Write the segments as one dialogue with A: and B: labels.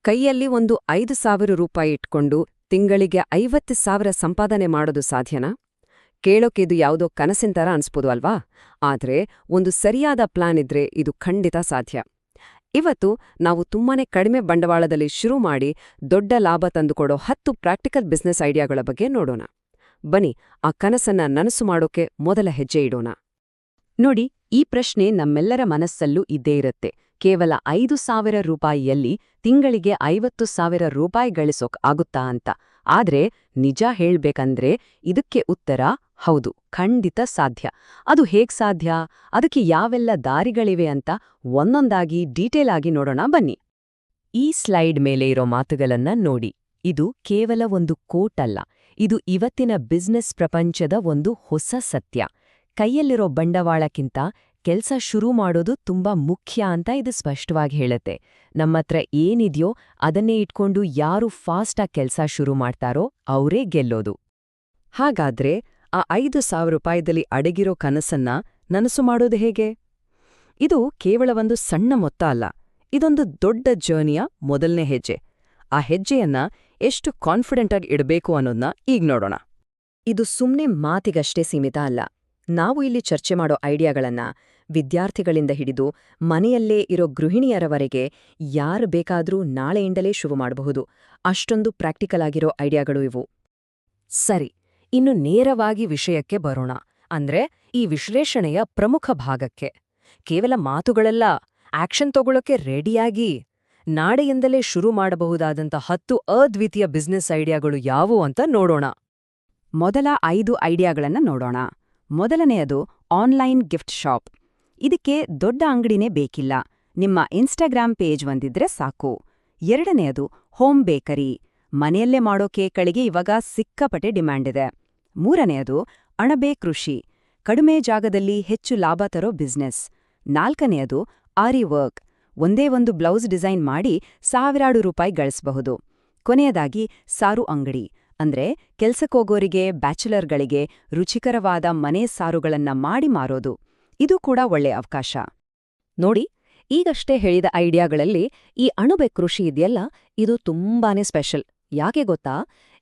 A: ಕೈಯಲ್ಲಿ ಒಂದು 5,000 ರೂಪಾಯಿ ಇಟ್ಕೊಂಡು ತಿಂಗಳಿಗೆ 50,000 ಸಂಪಾದನೆ ಮಾಡೋದು ಸಾಧ್ಯನಾ? ಕೇಳೋಕೆ ಇದು ಯಾವುದೋ ಕನಸಿನ ಥರ ಅನ್ಸ್ಬೋದು ಅಲ್ವಾ? ಆದ್ರೆ ಒಂದು ಸರಿಯಾದ ಪ್ಲಾನ್ ಇದ್ರೆ ಇದು ಖಂಡಿತ ಸಾಧ್ಯ. ಇವತ್ತು ನಾವು ತುಂಬಾನೇ ಕಡಿಮೆ ಬಂಡವಾಳದಲ್ಲಿ ಶುರು ಮಾಡಿ ದೊಡ್ಡ ಲಾಭ ತಂದುಕೊಡೋ 10 ಪ್ರಾಕ್ಟಿಕಲ್ ಬಿಸ್ನೆಸ್ ಐಡಿಯಾಗಳ ಬಗ್ಗೆ ನೋಡೋಣ. ಬನ್ನಿ, ಆ ಕನಸನ್ನ ನನಸು ಮಾಡೋಕೆ ಮೊದಲ ಹೆಜ್ಜೆ ಇಡೋಣ. ನೋಡಿ, ಈ ಪ್ರಶ್ನೆ ನಮ್ಮೆಲ್ಲರ ಮನಸ್ಸಲ್ಲೂ ಇದ್ದೇ ಇರುತ್ತೆ. ಕೇವಲ 5,000 ರೂಪಾಯಿಯಲ್ಲಿ ತಿಂಗಳಿಗೆ 50,000 ರೂಪಾಯಿ ಗಳಿಸೋಕ್ ಆಗುತ್ತಾ ಅಂತ. ಆದ್ರೆ ನಿಜ ಹೇಳ್ಬೇಕಂದ್ರೆ ಇದಕ್ಕೆ ಉತ್ತರ ಹೌದು, ಖಂಡಿತ ಸಾಧ್ಯ. ಅದು ಹೇಗ್ ಸಾಧ್ಯ, ಅದಕ್ಕೆ ಯಾವೆಲ್ಲ ದಾರಿಗಳಿವೆ ಅಂತ ಒಂದೊಂದಾಗಿ ಡೀಟೇಲ್ ಆಗಿ ನೋಡೋಣ ಬನ್ನಿ. ಈ ಸ್ಲೈಡ್ ಮೇಲೆ ಇರೋ ಮಾತುಗಳನ್ನ ನೋಡಿ. ಇದು ಕೇವಲ ಒಂದು ಕೋಟ್ ಅಲ್ಲ, ಇದು ಇವತ್ತಿನ ಬಿಸ್ನೆಸ್ ಪ್ರಪಂಚದ ಒಂದು ಹೊಸ ಸತ್ಯ. ಕೈಯಲ್ಲಿರೋ ಬಂಡವಾಳಕ್ಕಿಂತ ಕೆಲ್ಸ ಶುರು ಮಾಡೋದು ತುಂಬಾ ಮುಖ್ಯ ಅಂತ ಇದು ಸ್ಪಷ್ಟವಾಗಿ ಹೇಳುತ್ತೆ. ನಮ್ಮತ್ರ ಏನಿದ್ಯೋ ಅದನ್ನೇ ಇಟ್ಕೊಂಡು ಯಾರು ಫಾಸ್ಟಾಗಿ ಕೆಲ್ಸ ಶುರು ಮಾಡ್ತಾರೋ ಅವರೇ ಗೆಲ್ಲೋದು. ಹಾಗಾದ್ರೆ ಆ 5,000 ರೂಪಾಯಿದಲ್ಲಿ ಅಡಗಿರೋ ಕನಸನ್ನ ನನಸು ಮಾಡೋದು ಹೇಗೆ? ಇದು ಕೇವಲ ಒಂದು ಸಣ್ಣ ಮೊತ್ತ ಅಲ್ಲ, ಇದೊಂದು ದೊಡ್ಡ ಜರ್ನಿಯ ಮೊದಲನೇ ಹೆಜ್ಜೆ. ಆ ಹೆಜ್ಜೆಯನ್ನ ಎಷ್ಟು ಕಾನ್ಫಿಡೆಂಟಾಗಿ ಇಡಬೇಕು ಅನ್ನೋದನ್ನ ಈಗ ನೋಡೋಣ. ಇದು ಸುಮ್ನೆ ಮಾತಿಗಷ್ಟೇ ಸೀಮಿತ ಅಲ್ಲ. ನಾವು ಇಲ್ಲಿ ಚರ್ಚೆ ಮಾಡೋ ಐಡಿಯಾಗಳನ್ನ ವಿದ್ಯಾರ್ಥಿಗಳಿಂದ ಹಿಡಿದು ಮನೆಯಲ್ಲೇ ಇರೋ ಗೃಹಿಣಿಯರವರೆಗೆ ಯಾರು ಬೇಕಾದ್ರೂ ನಾಳೆಯಿಂದಲೇ ಶುರು ಮಾಡಬಹುದು. ಅಷ್ಟೊಂದು ಪ್ರಾಕ್ಟಿಕಲ್ ಆಗಿರೋ ಐಡಿಯಾಗಳು ಇವು. ಸರಿ, ಇನ್ನು ನೇರವಾಗಿ ವಿಷಯಕ್ಕೆ ಬರೋಣ. ಅಂದ್ರೆ ಈ ವಿಶ್ಲೇಷಣೆಯ ಪ್ರಮುಖ ಭಾಗಕ್ಕೆ. ಕೇವಲ ಮಾತುಗಳೆಲ್ಲ, ಆಕ್ಷನ್ ತಗೊಳ್ಳೋಕೆ ರೆಡಿಯಾಗಿ ನಾಳೆಯಿಂದಲೇ ಶುರು ಮಾಡಬಹುದಾದಂಥ 10 ಅದ್ವಿತೀಯ ಬಿಸ್ನೆಸ್ ಐಡಿಯಾಗಳು ಯಾವುವು ಅಂತ ನೋಡೋಣ. ಮೊದಲ 5 ಐಡಿಯಾಗಳನ್ನ ನೋಡೋಣ. ಮೊದಲನೆಯದು ಆನ್ಲೈನ್ ಗಿಫ್ಟ್ ಶಾಪ್. ಇದಕ್ಕೆ ದೊಡ್ಡ ಅಂಗಡಿನೇ ಬೇಕಿಲ್ಲ, ನಿಮ್ಮ ಇನ್ಸ್ಟಾಗ್ರಾಮ್ ಪೇಜ್ ಒಂದಿದ್ರೆ ಸಾಕು. ಎರಡನೆಯದು ಹೋಮ್ ಬೇಕರಿ. ಮನೆಯಲ್ಲೇ ಮಾಡೋ ಕೇಕ್ಗಳಿಗೆ ಇವಾಗ ಸಿಕ್ಕಾಪಟ್ಟೆ ಡಿಮ್ಯಾಂಡ್ ಇದೆ. ಮೂರನೆಯದು ಅಣಬೆ ಕೃಷಿ, ಕಡಿಮೆ ಜಾಗದಲ್ಲಿ ಹೆಚ್ಚು ಲಾಭ ತರೋ ಬಿಸ್ನೆಸ್. ನಾಲ್ಕನೆಯದು ಆರಿ ವರ್ಕ್, ಒಂದೇ ಒಂದು ಬ್ಲೌಸ್ ಡಿಸೈನ್ ಮಾಡಿ ಸಾವಿರಾರು ರೂಪಾಯಿ ಗಳಿಸಬಹುದು. ಕೊನೆಯದಾಗಿ ಸಾರು ಅಂಗಡಿ, ಅಂದ್ರೆ ಕೆಲ್ಸಕ್ಕೋಗೋರಿಗೆ, ಬ್ಯಾಚುಲರ್ಗಳಿಗೆ ರುಚಿಕರವಾದ ಮನೆ ಸಾರುಗಳನ್ನ ಮಾಡಿ ಮಾರೋದು. ಇದು ಕೂಡ ಒಳ್ಳೆ ಅವಕಾಶ. ನೋಡಿ, ಈಗಷ್ಟೇ ಹೇಳಿದ ಐಡಿಯಾಗಳಲ್ಲಿ ಈ ಅಣಬೆ ಕೃಷಿ ಇದೆಯಲ್ಲ, ಇದು ತುಂಬಾನೇ ಸ್ಪೆಷಲ್. ಯಾಕೆ ಗೊತ್ತಾ?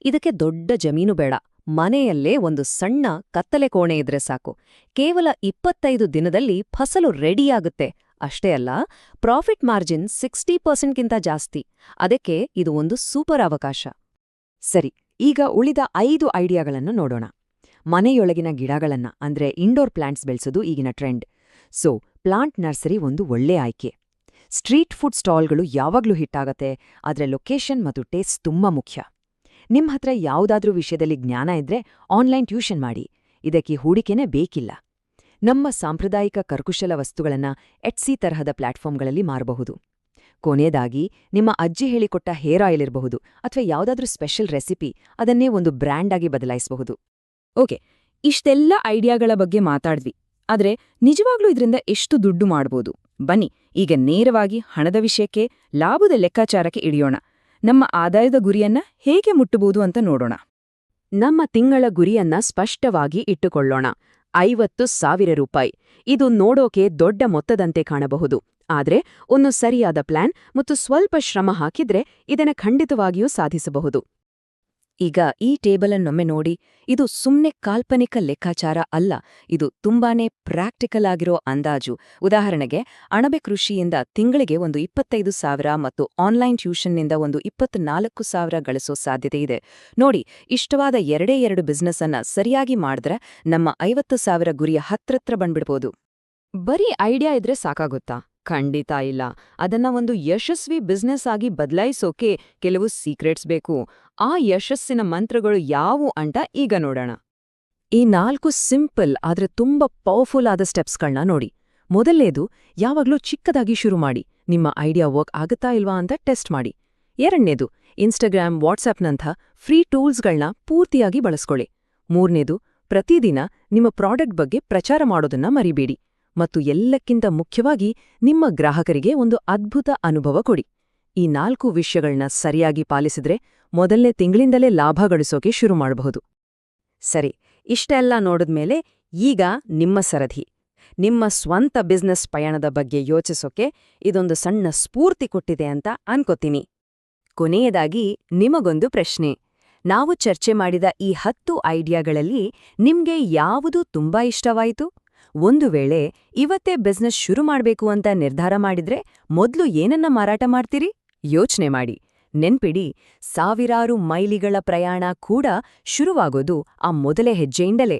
A: ಇದಕ್ಕೆ ದೊಡ್ಡ ಜಮೀನು ಬೇಡ, ಮನೆಯಲ್ಲೇ ಒಂದು ಸಣ್ಣ ಕತ್ತಲೆ ಕೋಣೆ ಇದ್ರೆ ಸಾಕು. ಕೇವಲ 25 ದಿನದಲ್ಲಿ ಫಸಲು ರೆಡಿಯಾಗುತ್ತೆ. ಅಷ್ಟೇ ಅಲ್ಲ, ಪ್ರಾಫಿಟ್ ಮಾರ್ಜಿನ್ 60%ಗಿಂತ ಜಾಸ್ತಿ. ಅದಕ್ಕೆ ಇದು ಒಂದು ಸೂಪರ್ ಅವಕಾಶ. ಸರಿ, ಈಗ ಉಳಿದ 5 ಐಡಿಯಾಗಳನ್ನು ನೋಡೋಣ. ಮನೆಯೊಳಗಿನ ಗಿಡಗಳನ್ನ ಅಂದ್ರೆ ಇಂಡೋರ್ ಪ್ಲಾಂಟ್ಸ್ ಬೆಳೆಸೋದು ಈಗಿನ ಟ್ರೆಂಡ್. ಸೊ ಪ್ಲಾಂಟ್ ನರ್ಸರಿ ಒಂದು ಒಳ್ಳೆ ಆಯ್ಕೆ. ಸ್ಟ್ರೀಟ್ ಫುಡ್ ಸ್ಟಾಲ್ಗಳು ಯಾವಾಗ್ಲೂ ಹಿಟ್ಟಾಗತ್ತೆ, ಆದ್ರೆ ಲೊಕೇಶನ್ ಮತ್ತು ಟೇಸ್ಟ್ ತುಂಬಾ ಮುಖ್ಯ. ನಿಮ್ ಹತ್ರ ಯಾವುದಾದ್ರೂ ವಿಷಯದಲ್ಲಿ ಜ್ಞಾನ ಇದ್ರೆ ಆನ್ಲೈನ್ ಟ್ಯೂಷನ್ ಮಾಡಿ, ಇದಕ್ಕೆ ಹೂಡಿಕೆನೇ ಬೇಕಿಲ್ಲ. ನಮ್ಮ ಸಾಂಪ್ರದಾಯಿಕ ಕರಕುಶಲ ವಸ್ತುಗಳನ್ನ ಎಟ್ಸಿ ತರಹದ ಪ್ಲಾಟ್ಫಾರ್ಮ್ಗಳಲ್ಲಿ ಮಾರಬಹುದು. ಕೊನೆಯದಾಗಿ ನಿಮ್ಮ ಅಜ್ಜಿ ಹೇಳಿಕೊಟ್ಟ ಹೇರ್ ಆಯಿಲ್ ಇರಬಹುದು, ಅಥವಾ ಯಾವುದಾದ್ರೂ ಸ್ಪೆಷಲ್ ರೆಸಿಪಿ, ಅದನ್ನೇ ಒಂದು ಬ್ರ್ಯಾಂಡ್ ಆಗಿ ಬದಲಾಯಿಸಬಹುದು. ಓಕೆ, ಇಷ್ಟೆಲ್ಲ ಐಡಿಯಾಗಳ ಬಗ್ಗೆ ಮಾತಾಡ್ವಿ. ಆದ್ರೆ ನಿಜವಾಗ್ಲೂ ಇದರಿಂದ ಎಷ್ಟು ದುಡ್ಡು ಮಾಡ್ಬೋದು? ಬನ್ನಿ, ಈಗ ನೇರವಾಗಿ ಹಣದ ವಿಷಯಕ್ಕೆ, ಲಾಭದ ಲೆಕ್ಕಾಚಾರಕ್ಕೆ ಇಳಿಯೋಣ. ನಮ್ಮ ಆದಾಯದ ಗುರಿಯನ್ನ ಹೇಗೆ ಮುಟ್ಟಬಹುದು ಅಂತ ನೋಡೋಣ. ನಮ್ಮ ತಿಂಗಳ ಗುರಿಯನ್ನ ಸ್ಪಷ್ಟವಾಗಿ ಇಟ್ಟುಕೊಳ್ಳೋಣ. 50,000 ರೂಪಾಯಿ. ಇದು ನೋಡೋಕೆ ದೊಡ್ಡ ಮೊತ್ತದಂತೆ ಕಾಣಬಹುದು, ಆದ್ರೆ ಒಂದು ಸರಿಯಾದ ಪ್ಲಾನ್ ಮತ್ತು ಸ್ವಲ್ಪ ಶ್ರಮ ಹಾಕಿದ್ರೆ ಇದನ್ನ ಖಂಡಿತವಾಗಿಯೂ ಸಾಧಿಸಬಹುದು. ಈಗ ಈ ಟೇಬಲನ್ನೊಮ್ಮೆ ನೋಡಿ. ಇದು ಸುಮ್ನೆ ಕಾಲ್ಪನಿಕ ಲೆಕ್ಕಾಚಾರ ಅಲ್ಲ, ಇದು ತುಂಬಾನೇ ಪ್ರಾಕ್ಟಿಕಲ್ ಆಗಿರೋ ಅಂದಾಜು. ಉದಾಹರಣೆಗೆ, ಅಣಬೆ ಕೃಷಿಯಿಂದ ತಿಂಗಳಿಗೆ ಒಂದು 25,000 ಮತ್ತು ಆನ್ಲೈನ್ ಟ್ಯೂಷನ್ನಿಂದ ಒಂದು 24,000 ಗಳಿಸೋ ಸಾಧ್ಯತೆ ಇದೆ. ನೋಡಿ, ಇಷ್ಟವಾದ 2 ಬಿಸ್ನೆಸ್ ಅನ್ನ ಸರಿಯಾಗಿ ಮಾಡಿದ್ರೆ ನಮ್ಮ 50,000 ಗುರಿಯ ಹತ್ರತ್ರ ಬಂದ್ಬಿಡ್ಬೋದು. ಬರೀ ಐಡಿಯಾ ಇದ್ರೆ ಸಾಕಾಗುತ್ತಾ? ಖಂಡಿತ ಇಲ್ಲ. ಅದನ್ನ ಒಂದು ಯಶಸ್ವಿ ಬಿಸ್ನೆಸ್ ಆಗಿ ಬದಲಾಯಿಸೋಕೆ ಕೆಲವು ಸೀಕ್ರೆಟ್ಸ್ ಬೇಕು. ಆ ಯಶಸ್ಸಿನ ಮಂತ್ರಗಳು ಯಾವುವು ಅಂತ ಈಗ ನೋಡೋಣ. ಈ 4 ಸಿಂಪಲ್ ಆದ್ರೆ ತುಂಬಾ ಪವರ್ಫುಲ್ ಆದ ಸ್ಟೆಪ್ಸ್ಗಳನ್ನ ನೋಡಿ. ಮೊದಲನೇದು, ಯಾವಾಗ್ಲೂ ಚಿಕ್ಕದಾಗಿ ಶುರು ಮಾಡಿ. ನಿಮ್ಮ ಐಡಿಯಾ ವರ್ಕ್ ಆಗುತ್ತಾ ಇಲ್ವಾ ಅಂತ ಟೆಸ್ಟ್ ಮಾಡಿ. ಎರಡನೇದು, ಇನ್ಸ್ಟಾಗ್ರಾಮ್, ವಾಟ್ಸ್ಆಪ್ನಂಥ ಫ್ರೀ ಟೂಲ್ಸ್ಗಳನ್ನ ಪೂರ್ತಿಯಾಗಿ ಬಳಸ್ಕೊಳ್ಳಿ. ಮೂರನೇದು, ಪ್ರತಿದಿನ ನಿಮ್ಮ ಪ್ರಾಡಕ್ಟ್ ಬಗ್ಗೆ ಪ್ರಚಾರ ಮಾಡೋದನ್ನ ಮರಿಬೇಡಿ. ಮತ್ತು ಎಲ್ಲಕ್ಕಿಂತ ಮುಖ್ಯವಾಗಿ, ನಿಮ್ಮ ಗ್ರಾಹಕರಿಗೆ ಒಂದು ಅದ್ಭುತ ಅನುಭವ ಕೊಡಿ. ಈ 4 ವಿಷಯಗಳನ್ನ ಸರಿಯಾಗಿ ಪಾಲಿಸಿದ್ರೆ ಮೊದಲನೇ ತಿಂಗಳಿಂದಲೇ ಲಾಭ ಗಳಿಸೋಕೆ ಶುರು ಮಾಡಬಹುದು. ಸರಿ, ಇಷ್ಟೆಲ್ಲ ನೋಡಿದ್ಮೇಲೆ ಈಗ ನಿಮ್ಮ ಸರದಿ. ನಿಮ್ಮ ಸ್ವಂತ ಬಿಸ್ನೆಸ್ ಪಯಣದ ಬಗ್ಗೆ ಯೋಚಿಸೋಕೆ ಇದೊಂದು ಸಣ್ಣ ಸ್ಫೂರ್ತಿ ಕೊಟ್ಟಿದೆ ಅಂತ ಅನ್ಕೋತೀನಿ.
B: ಕೊನೆಯದಾಗಿ ನಿಮಗೊಂದು ಪ್ರಶ್ನೆ. ನಾವು ಚರ್ಚೆ ಮಾಡಿದ ಈ 10 ಐಡಿಯಾಗಳಲ್ಲಿ ನಿಮ್ಗೆ ಯಾವುದು ತುಂಬಾ ಇಷ್ಟವಾಯಿತು? ಒಂದು ವೇಳೆ ಇವತ್ತೇ ಬಿಸ್ನೆಸ್ ಶುರು ಮಾಡ್ಬೇಕು ಅಂತ ನಿರ್ಧಾರ ಮಾಡಿದ್ರೆ ಮೊದ್ಲು ಏನನ್ನ ಮಾರಾಟ ಮಾಡ್ತೀರಿ? ಯೋಚ್ನೆ ಮಾಡಿ. ನೆನ್ಪಿಡಿ, ಸಾವಿರಾರು ಮೈಲಿಗಳ ಪ್ರಯಾಣ ಕೂಡ ಶುರುವಾಗೋದು ಆ ಮೊದಲೇ ಹೆಜ್ಜೆಯಿಂದಲೇ.